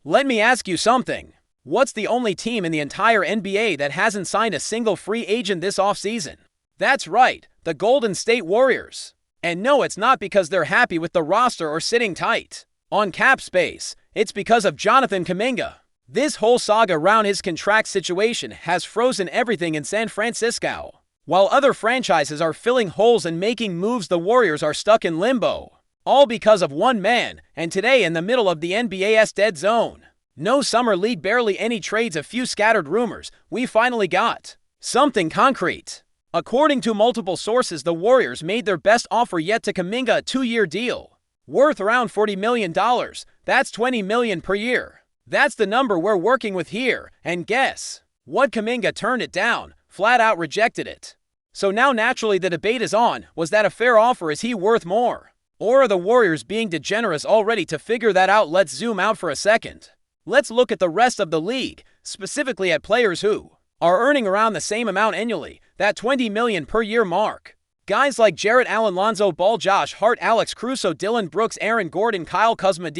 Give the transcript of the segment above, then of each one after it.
Let me ask you something. What's the only team in the entire NBA that hasn't signed a single free agent this offseason? That's right, the Golden State Warriors. And no, it's not because they're happy with the roster or sitting tight on cap space. It's because of Jonathan Kuminga. This whole saga around his contract situation has frozen everything in San Francisco. While other franchises are filling holes and making moves, the Warriors are stuck in limbo. All because of one man, and today in the middle of the NBA's dead zone. No summer league, barely any trades, a few scattered rumors. We finally got something concrete. According to multiple sources, the Warriors made their best offer yet to Kuminga, a 2-year deal worth around $40 million. That's $20 million per year. That's the number we're working with here. And guess what? Kuminga turned it down, flat out rejected it. So now naturally the debate is on, was that a fair offer? Is he worth more? Or are the Warriors being degenerate already? To figure that out, let's zoom out for a second. Let's look at the rest of the league, specifically at players who are earning around the same amount annually, that $20 million per year mark. Guys like Jarrett Allen, Lonzo Ball, Josh Hart, Alex Caruso, Dylan Brooks, Aaron Gordon, Kyle Kuzma,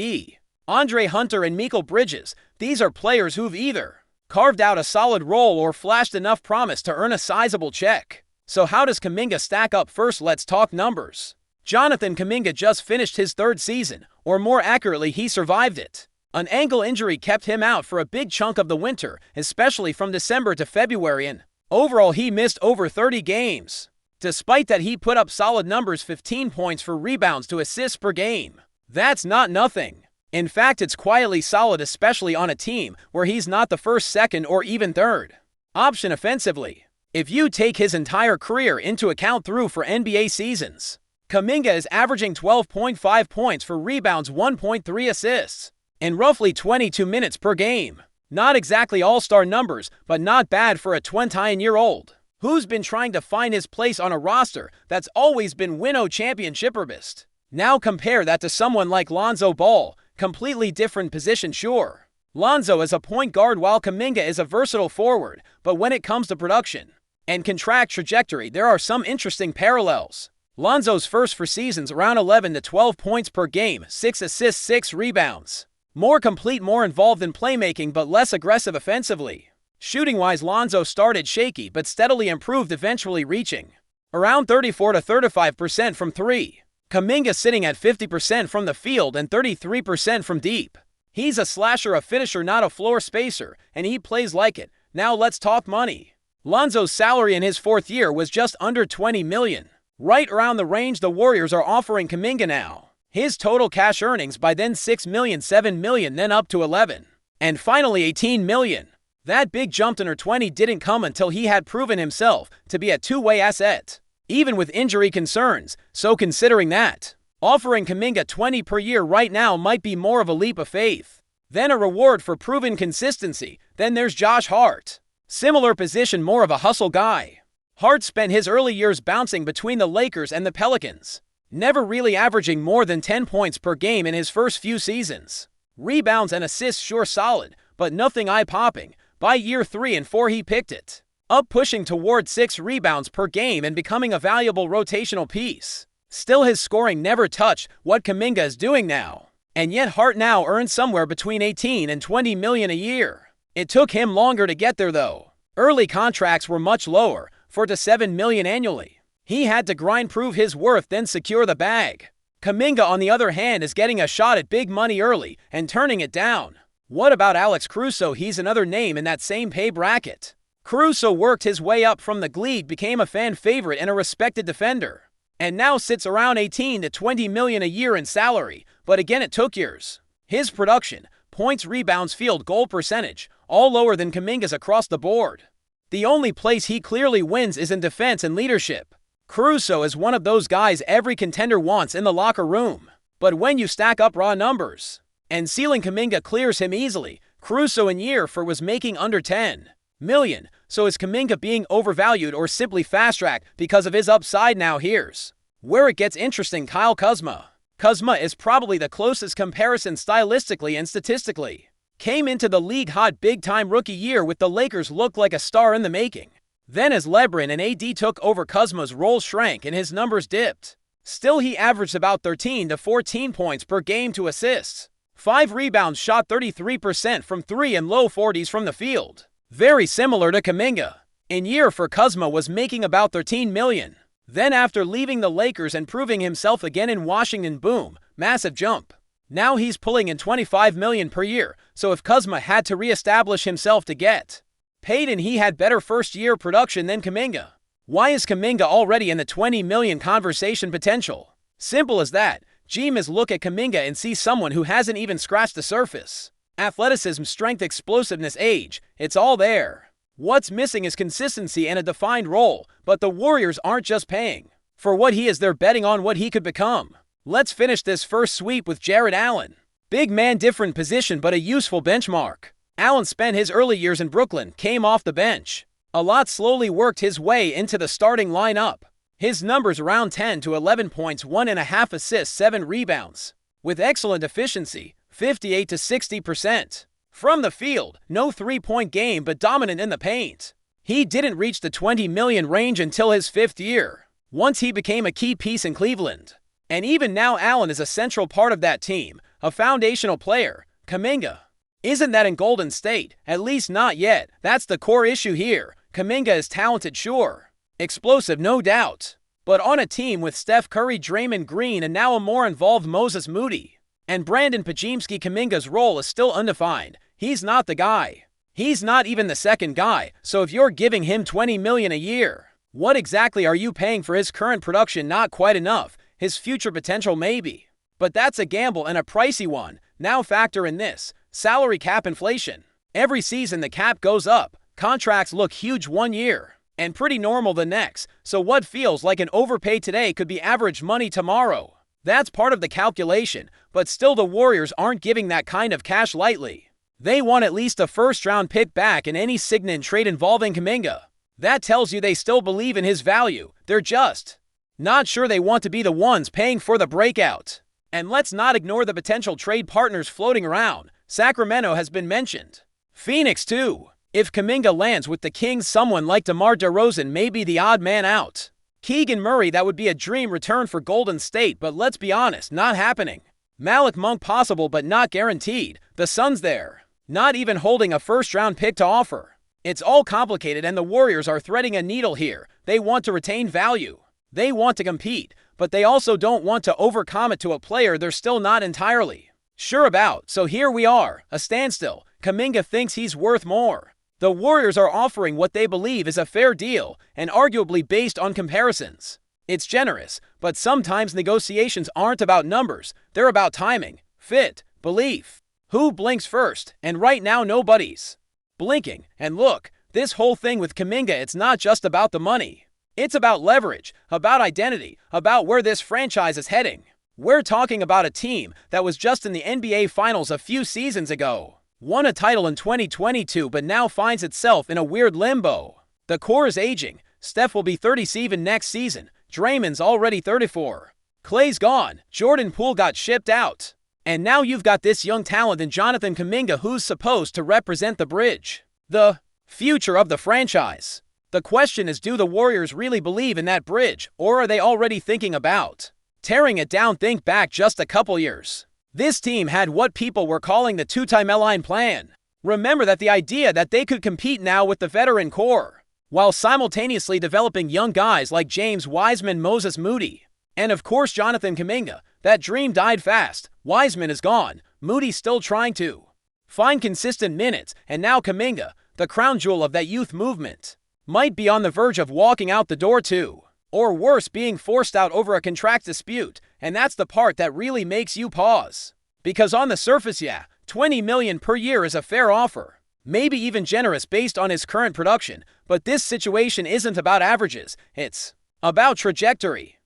Andre Hunter, and Mikal Bridges. These are players who've either carved out a solid role or flashed enough promise to earn a sizable check. So how does Kuminga stack up? First, let's talk numbers. Jonathan Kuminga just finished his 3rd season, or more accurately, he survived it. An ankle injury kept him out for a big chunk of the winter, especially from December to February, and overall he missed over 30 games. Despite that, he put up solid numbers, 15 points for rebounds to assists per game. That's not nothing. In fact, it's quietly solid, especially on a team where he's not the first, second, or even third option offensively. If you take his entire career into account through 4 NBA seasons, Kuminga is averaging 12.5 points for rebounds, 1.3 assists, in roughly 22 minutes per game. Not exactly all-star numbers, but not bad for a 20-year-old who's been trying to find his place on a roster that's always been winnow championship-er-bist. Now compare that to someone like Lonzo Ball, completely different position, sure. Lonzo is a point guard while Kuminga is a versatile forward, but when it comes to production and contract trajectory, there are some interesting parallels. Lonzo's first 4 seasons around 11 to 12 points per game, 6 assists, 6 rebounds. More complete, more involved in playmaking, but less aggressive offensively. Shooting-wise, Lonzo started shaky but steadily improved, eventually reaching around 34 to 35% from 3. Kuminga sitting at 50% from the field and 33% from deep. He's a slasher, a finisher, not a floor spacer, and he plays like it. Now let's talk money. Lonzo's salary in his 4th year was just under $20 million. Right around the range the Warriors are offering Kuminga now. His total cash earnings by then $6 million, $7 million, then up to $11. And finally $18 million. That big jump in 20 didn't come until he had proven himself to be a two-way asset, even with injury concerns. So considering that, offering Kuminga $20 per year right now might be more of a leap of faith than a reward for proven consistency. Then there's Josh Hart. Similar position, more of a hustle guy. Hart spent his early years bouncing between the Lakers and the Pelicans, never really averaging more than 10 points per game in his first few seasons. Rebounds and assists sure solid, but nothing eye-popping. By year 3 and 4 he picked it up, pushing toward 6 rebounds per game and becoming a valuable rotational piece. Still, his scoring never touched what Kuminga is doing now. And yet Hart now earns somewhere between $18 and $20 million a year. It took him longer to get there though. Early contracts were much lower, $4 to $7 million annually. He had to grind, prove his worth, then secure the bag. Kuminga, on the other hand, is getting a shot at big money early and turning it down. What about Alex Caruso? He's another name in that same pay bracket. Caruso worked his way up from the league, became a fan favorite and a respected defender, and now sits around $18 to $20 million a year in salary. But again, it took years. His production, points, rebounds, field goal percentage, all lower than Kuminga's across the board. The only place he clearly wins is in defense and leadership. Caruso is one of those guys every contender wants in the locker room. But when you stack up raw numbers and ceiling, Kuminga clears him easily. Caruso in year 4 was making under $10 million. So is Kuminga being overvalued or simply fast-tracked because of his upside? Now here's where it gets interesting. Kyle Kuzma. Kuzma is probably the closest comparison stylistically and statistically. Came into the league hot, big-time rookie year with the Lakers, looked like a star in the making. Then as LeBron and AD took over, Kuzma's role shrank and his numbers dipped. Still, he averaged about 13 to 14 points per game to assists, 5 rebounds, shot 33% from 3 and low 40s from the field. Very similar to Kuminga. In year for Kuzma was making about $13 million. Then after leaving the Lakers and proving himself again in Washington, boom, massive jump. Now he's pulling in $25 million per year, so if Kuzma had to reestablish himself to get paid and he had better first-year production than Kuminga, why is Kuminga already in the $20 million conversation potential? Simple as that. GMs look at Kuminga and see someone who hasn't even scratched the surface. Athleticism, strength, explosiveness, age, it's all there. What's missing is consistency and a defined role, but the Warriors aren't just paying for what he is, they're betting on what he could become. Let's finish this first sweep with Jarrett Allen. Big man, different position, but a useful benchmark. Allen spent his early years in Brooklyn, came off the bench a lot, slowly worked his way into the starting lineup. His numbers around 10 to 11 points, 1.5 assists, 7 rebounds. With excellent efficiency, 58 to 60%. From the field, no three-point game but dominant in the paint. He didn't reach the $20 million range until his 5th year, once he became a key piece in Cleveland. And even now Allen is a central part of that team, a foundational player. Kuminga isn't that in Golden State, at least not yet. That's the core issue here. Kuminga is talented, sure. Explosive, no doubt. But on a team with Steph Curry, Draymond Green, and now a more involved Moses Moody and Brandon Podziemski, Kuminga's role is still undefined. He's not the guy. He's not even the second guy, so if you're giving him $20 million a year, what exactly are you paying for his current production? Not quite enough. His future potential maybe. But that's a gamble and a pricey one. Now factor in this: salary cap inflation. Every season the cap goes up. Contracts look huge one year and pretty normal the next, so what feels like an overpay today could be average money tomorrow. That's part of the calculation, but still the Warriors aren't giving that kind of cash lightly. They want at least a first-round pick back in any sign-and trade involving Kuminga. That tells you they still believe in his value. They're just not sure they want to be the ones paying for the breakout. And let's not ignore the potential trade partners floating around. Sacramento has been mentioned. Phoenix too. If Kuminga lands with the Kings, someone like DeMar DeRozan may be the odd man out. Keegan Murray, that would be a dream return for Golden State, but let's be honest, not happening. Malik Monk, possible but not guaranteed. The Suns there, not even holding a first-round pick to offer. It's all complicated, and the Warriors are threading a needle here. They want to retain value. They want to compete, but they also don't want to overcommit to a player they're still not entirely sure about. So here we are, a standstill. Kuminga thinks he's worth more. The Warriors are offering what they believe is a fair deal, and arguably based on comparisons. It's generous, but sometimes negotiations aren't about numbers. They're about timing, fit, belief. Who blinks first? And right now nobody's blinking. And look, this whole thing with Kuminga, it's not just about the money. It's about leverage, about identity, about where this franchise is heading. We're talking about a team that was just in the NBA Finals a few seasons ago, won a title in 2022, but now finds itself in a weird limbo. The core is aging. Steph will be 37 next season. Draymond's already 34. Klay's gone. Jordan Poole got shipped out. And now you've got this young talent in Jonathan Kuminga, who's supposed to represent the bridge, the future of the franchise. The question is, do the Warriors really believe in that bridge, or are they already thinking about tearing it down? Think back just a couple years. This team had what people were calling the two-timeline plan. Remember that the idea that they could compete now with the veteran core, while simultaneously developing young guys like James Wiseman, Moses Moody, and of course Jonathan Kuminga. That dream died fast. Wiseman is gone. Moody's still trying to find consistent minutes, and now Kuminga, the crown jewel of that youth movement, might be on the verge of walking out the door too. Or worse, being forced out over a contract dispute. And that's the part that really makes you pause. Because on the surface, yeah, $20 million per year is a fair offer. Maybe even generous based on his current production. But this situation isn't about averages. It's about trajectory.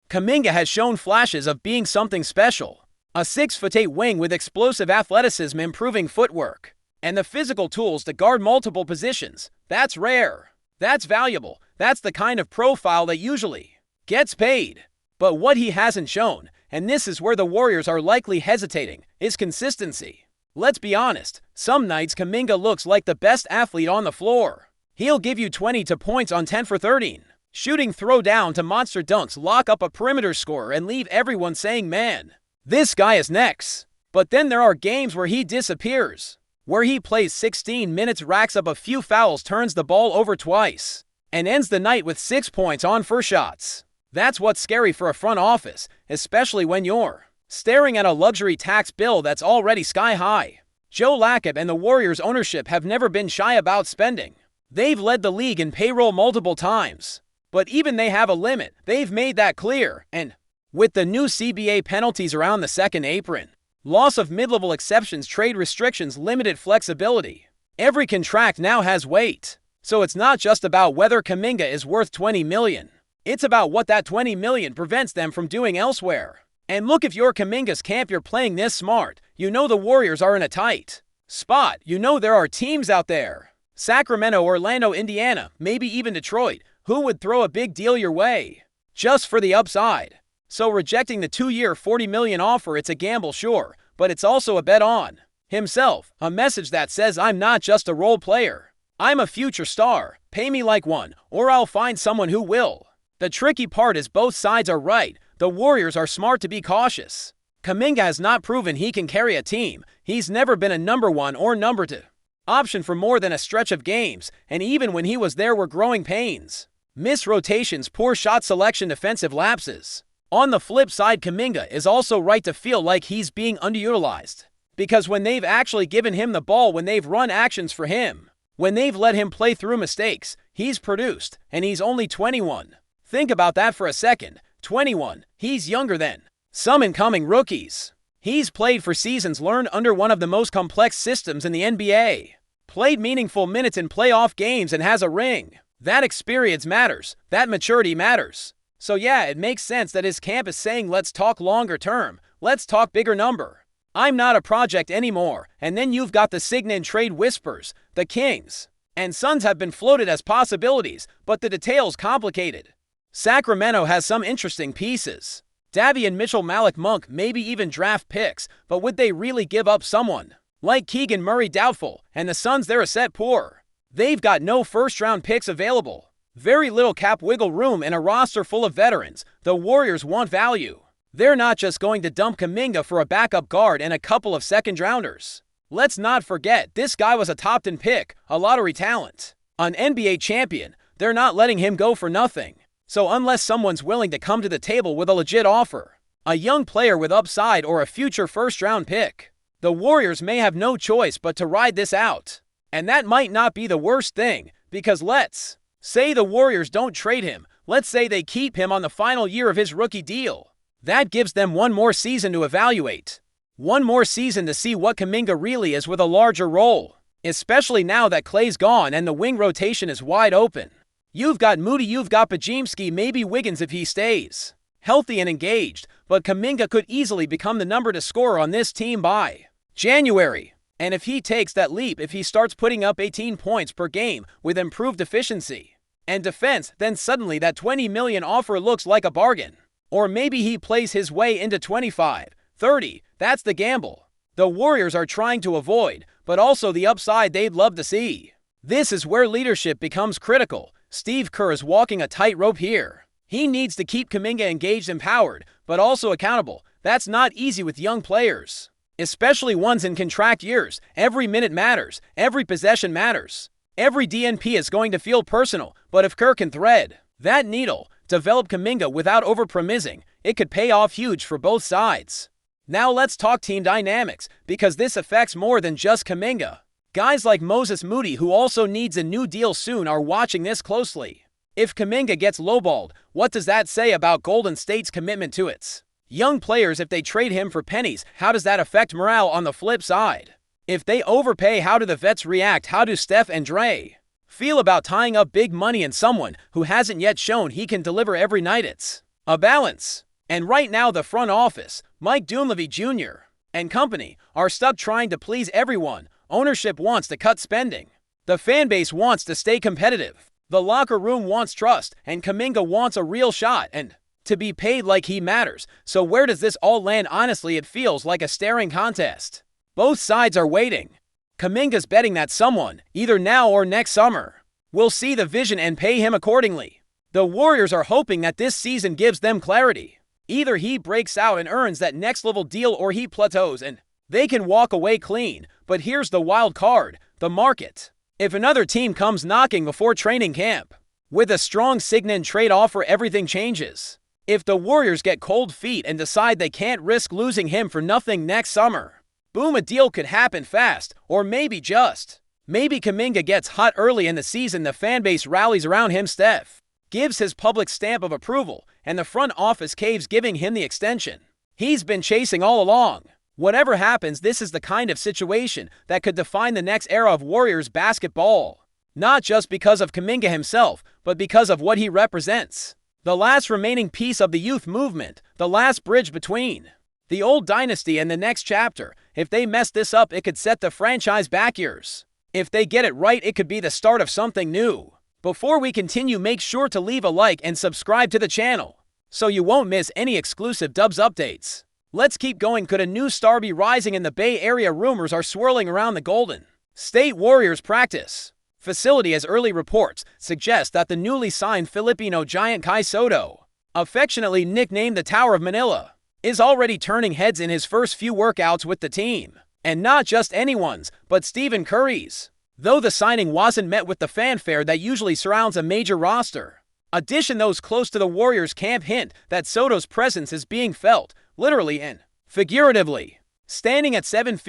Kuminga has shown flashes of being something special. A 6'8" wing with explosive athleticism, improving footwork, and the physical tools to guard multiple positions. That's rare. That's valuable. That's the kind of profile that usually gets paid. But what he hasn't shown, and this is where the Warriors are likely hesitating, is consistency. Let's be honest, some nights Kuminga looks like the best athlete on the floor. He'll give you 20 points on 10 for 13. Shooting throw down to monster dunks, lock up a perimeter scorer, and leave everyone saying, man, this guy is next. But then there are games where he disappears, where he plays 16 minutes, racks up a few fouls, turns the ball over twice, and ends the night with 6 points on 4 shots. That's what's scary for a front office, especially when you're staring at a luxury tax bill that's already sky high. Joe Lacob and the Warriors ownership have never been shy about spending. They've led the league in payroll multiple times, but even they have a limit. They've made that clear, and with the new CBA penalties around the second apron, loss of mid-level exceptions, trade restrictions, limited flexibility, every contract now has weight. So it's not just about whether Kuminga is worth $20 million. It's about what that $20 million prevents them from doing elsewhere. And look, if you're Kuminga's camp, you're playing this smart. You know the Warriors are in a tight spot. You know there are teams out there, Sacramento, Orlando, Indiana, maybe even Detroit, who would throw a big deal your way just for the upside. So rejecting the 2-year $40 million offer, it's a gamble, sure, but it's also a bet on himself, a message that says, I'm not just a role player. I'm a future star. Pay me like one, or I'll find someone who will. The tricky part is both sides are right. The Warriors are smart to be cautious. Kuminga has not proven he can carry a team. He's never been a number 1 or number 2 option for more than a stretch of games, and even when he was there were growing pains. Missed rotations, poor shot selection, defensive lapses. On the flip side, Kuminga is also right to feel like he's being underutilized, because when they've actually given him the ball, when they've run actions for him, when they've let him play through mistakes, he's produced, and he's only 21. Think about that for a second. 21. He's younger than some incoming rookies. He's played for seasons, learned under one of the most complex systems in the NBA, played meaningful minutes in playoff games, and has a ring. That experience matters. That maturity matters. So yeah, it makes sense that his camp is saying, let's talk longer term. Let's talk bigger number. I'm not a project anymore. And then you've got the sign-and trade whispers. The Kings and Suns have been floated as possibilities, but the details complicated. Sacramento has some interesting pieces. Davion Mitchell, Malik Monk, maybe even draft picks, but would they really give up someone like Keegan Murray? Doubtful. And the Suns, they're a set poor. They've got no first-round picks available, very little cap wiggle room, and a roster full of veterans. The Warriors want value. They're not just going to dump Kuminga for a backup guard and a couple of second-rounders. Let's not forget, this guy was a top 10 pick, a lottery talent, an NBA champion. They're not letting him go for nothing. So unless someone's willing to come to the table with a legit offer, a young player with upside or a future first-round pick, the Warriors may have no choice but to ride this out. And that might not be the worst thing, because let's say the Warriors don't trade him. Let's say they keep him on the final year of his rookie deal. That gives them one more season to evaluate. One more season to see what Kuminga really is with a larger role, especially now that Klay's gone and the wing rotation is wide open. You've got Moody, you've got Podziemski, maybe Wiggins if he stays healthy and engaged, but Kuminga could easily become the number 2 scorer on this team by January. And if he takes that leap, if he starts putting up 18 points per game with improved efficiency and defense, then suddenly that $20 million offer looks like a bargain. Or maybe he plays his way into 25, 30. That's the gamble the Warriors are trying to avoid, but also the upside they'd love to see. This is where leadership becomes critical. Steve Kerr is walking a tightrope here. He needs to keep Kuminga engaged, empowered, but also accountable. That's not easy with young players, especially ones in contract years. Every minute matters. Every possession matters. Every DNP is going to feel personal, but if Kerr can thread that needle, develop Kuminga without overpromising, it could pay off huge for both sides. Now let's talk team dynamics, because this affects more than just Kuminga. Guys like Moses Moody, who also needs a new deal soon, are watching this closely. If Kuminga gets lowballed, what does that say about Golden State's commitment to its young players? If they trade him for pennies, how does that affect morale on the flip side? If they overpay, how do the vets react? How do Steph and Dre feel about tying up big money in someone who hasn't yet shown he can deliver every night? It's a balance. And right now the front office, Mike Dunleavy Jr. and company, are stuck trying to please everyone. Ownership wants to cut spending. The fan base wants to stay competitive. The locker room wants trust, and Kuminga wants a real shot and to be paid like he matters. So where does this all land? Honestly, it feels like a staring contest. Both sides are waiting. Kuminga's betting that someone, either now or next summer, will see the vision and pay him accordingly. The Warriors are hoping that this season gives them clarity. Either he breaks out and earns that next level deal, or he plateaus and They can walk away clean, but here's the wild card, the market. If another team comes knocking before training camp, with a strong sign-in trade offer, everything changes. If the Warriors get cold feet and decide they can't risk losing him for nothing next summer, boom, a deal could happen fast, or maybe Kuminga gets hot early in the season, the fanbase rallies around him, STEPH gives his public stamp of approval, and the front office caves, giving him the extension he's been chasing all along. Whatever happens, this is the kind of situation that could define the next era of Warriors basketball. Not just because of Kuminga himself, but because of what he represents. The last remaining piece of the youth movement, the last bridge between the old dynasty and the next chapter. If they mess this up, it could set the franchise back years. If they get it right, it could be the start of something new. Before we continue, make sure to leave a like and subscribe to the channel so you won't miss any exclusive Dubs updates. Let's keep going. Could a new star be rising in the Bay Area? Rumors are swirling around the Golden State Warriors practice facility as early reports suggest that the newly signed Filipino giant Kai Sotto, affectionately nicknamed the Tower of Manila, is already turning heads in his first few workouts with the team. And not just anyone's, but Stephen Curry's. Though the signing wasn't met with the fanfare that usually surrounds a major roster addition, those close to the Warriors camp hint that Sotto's presence is being felt, literally and figuratively. Standing at 7'3",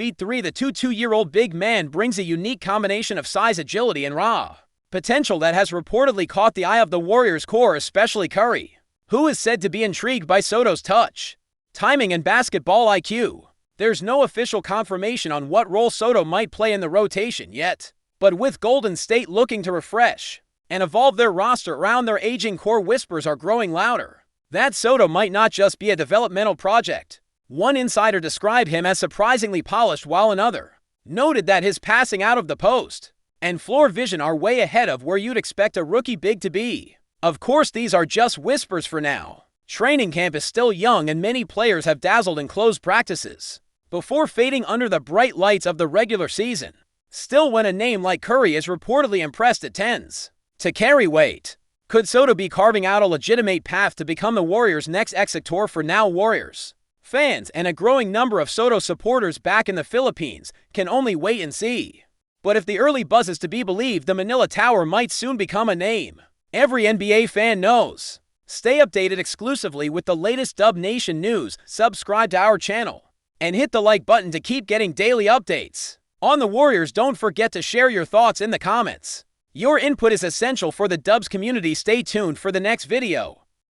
the 22-year-old big man brings a unique combination of size, agility, and raw potential that has reportedly caught the eye of the Warriors core, especially Curry, who is said to be intrigued by Sotto's touch, timing, and basketball IQ. There's no official confirmation on what role Sotto might play in the rotation yet, but with Golden State looking to refresh and evolve their roster around their aging core, whispers are growing louder that Sotto might not just be a developmental project. One insider described him as surprisingly polished, while another noted that his passing out of the post and floor vision are way ahead of where you'd expect a rookie big to be. Of course, these are just whispers for now. Training camp is still young and many players have dazzled in closed practices before fading under the bright lights of the regular season. Still, when a name like Curry is reportedly impressed, it tends to carry weight. Could Sotto be carving out a legitimate path to become the Warriors' next executor? For now, Warriors fans and a growing number of Sotto supporters back in the Philippines can only wait and see. But if the early buzz is to be believed, the Manila Tower might soon become a name every NBA fan knows. Stay updated exclusively with the latest Dub Nation news. Subscribe to our channel and hit the like button to keep getting daily updates on the Warriors. Don't forget to share your thoughts in the comments. Your input is essential for the Dubs community. Stay tuned for the next video.